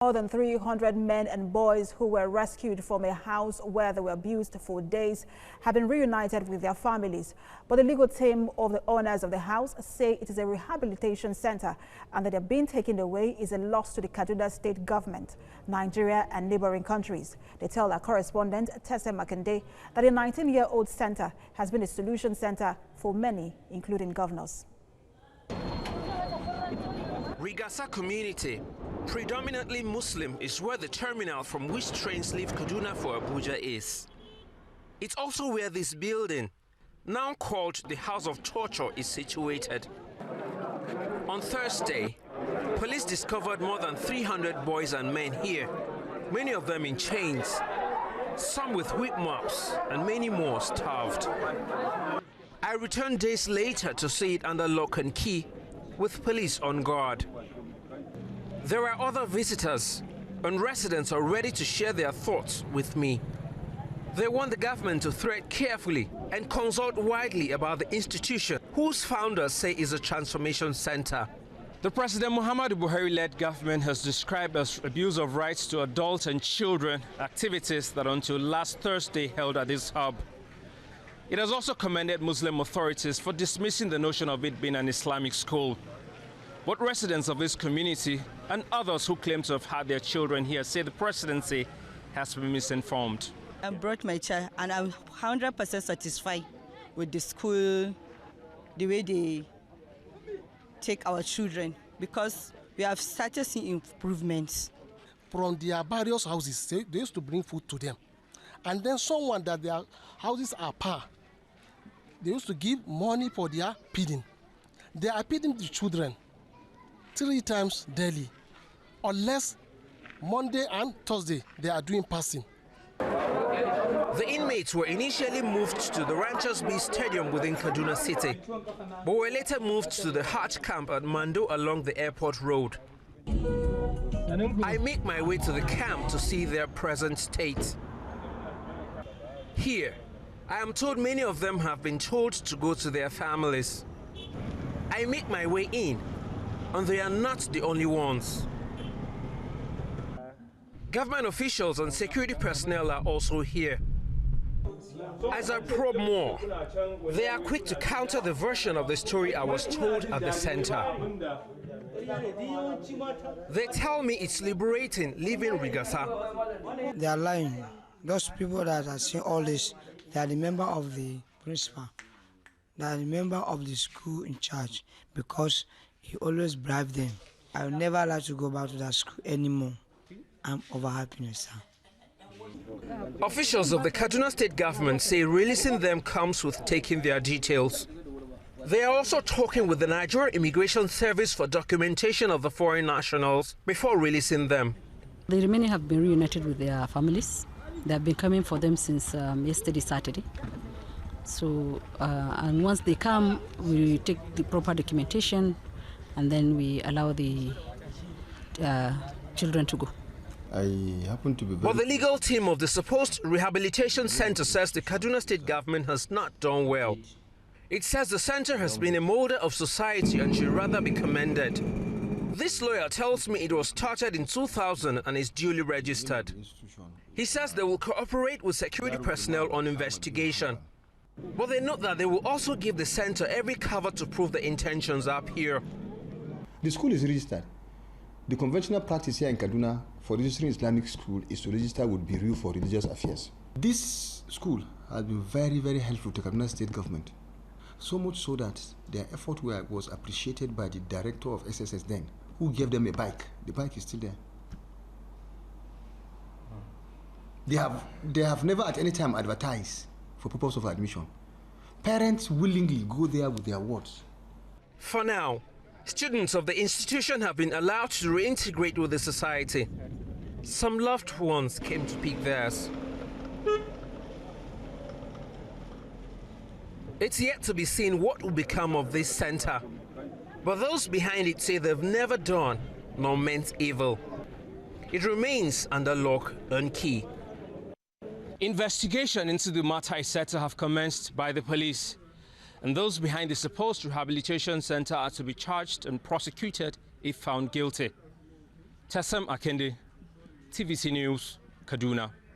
More than 300 men and boys who were rescued from a house where they were abused for days have been reunited with their families. But the legal team of the owners of the house say it is a rehabilitation center and that they're being taken away is a loss to the Kaduna state government, Nigeria and neighboring countries. They tell our correspondent, Tesem Akende, that a 19-year-old center has been a solution center for many, including governors. Rigasa community, predominantly Muslim, is where the terminal from which trains leave Kaduna for Abuja is. It's also where this building, now called the House of Torture, is situated. On Thursday, police discovered more than 300 boys and men here, many of them in chains, some with whip marks, and many more starved. I returned days later to see it under lock and key, with police on guard. There are other visitors and residents are ready to share their thoughts with me. They want the government to tread carefully and consult widely about the institution, whose founders say is a transformation center. The President Muhammadu Buhari-led government has described as abuse of rights to adults and children activities that until last Thursday held at this hub. It has also commended Muslim authorities for dismissing the notion of it being an Islamic school. But residents of this community and others who claim to have had their children here say the presidency has been misinformed. I brought my child and I'm 100% satisfied with the school, the way they take our children, because we have started seeing improvements. From their various houses, they used to bring food to them. And then someone that their houses are poor, they used to give money for their feeding. They are feeding the children 3 times daily, unless Monday and Thursday they are doing passing. The inmates were initially moved to the Ranchers Bay Stadium within Kaduna City, but were later moved to the Hajj camp at Mando along the airport road. I make my way to the camp to see their present state. Here, I am told many of them have been told to go to their families. I make my way in, and they are not the only ones. Government officials and security personnel are also here. As I probe more, they are quick to counter the version of the story I was told at the center. They tell me it's liberating leaving Rigasa. They are lying. Those people that are saying all this, they are the member of the principal. They are the member of the school in charge because he always bribed them. I will never like to go back to that school anymore. I'm over happiness, sir. Officials of the Kaduna state government say releasing them comes with taking their details. They are also talking with the Nigeria Immigration Service for documentation of the foreign nationals before releasing them. The remaining have been reunited with their families. They have been coming for them since yesterday, Saturday. So, and once they come, we take the proper documentation and then we allow the children to go. I happen to be But the legal team of the supposed rehabilitation center says the Kaduna state government has not done well. It says the center has been a molder of society and should rather be commended. This lawyer tells me it was started in 2000 and is duly registered. He says they will cooperate with security personnel on investigation. But they note that they will also give the center every cover to prove the intentions up here. The school is registered. The conventional practice here in Kaduna for registering Islamic school is to register with Bureau for Religious Affairs. This school has been very, very helpful to Kaduna state government. So much so that their effort was appreciated by the director of SSS then, who gave them a bike. The bike is still there. They have never at any time advertised for purpose of admission. Parents willingly go there with their wards. For now, students of the institution have been allowed to reintegrate with the society. Some loved ones came to pick theirs. It's yet to be seen what will become of this center. But those behind it say they've never done nor meant evil. It remains under lock and key. Investigation into the matter set have commenced by the police, and those behind the supposed rehabilitation center are to be charged and prosecuted if found guilty. Tesem Akende TVC News, Kaduna.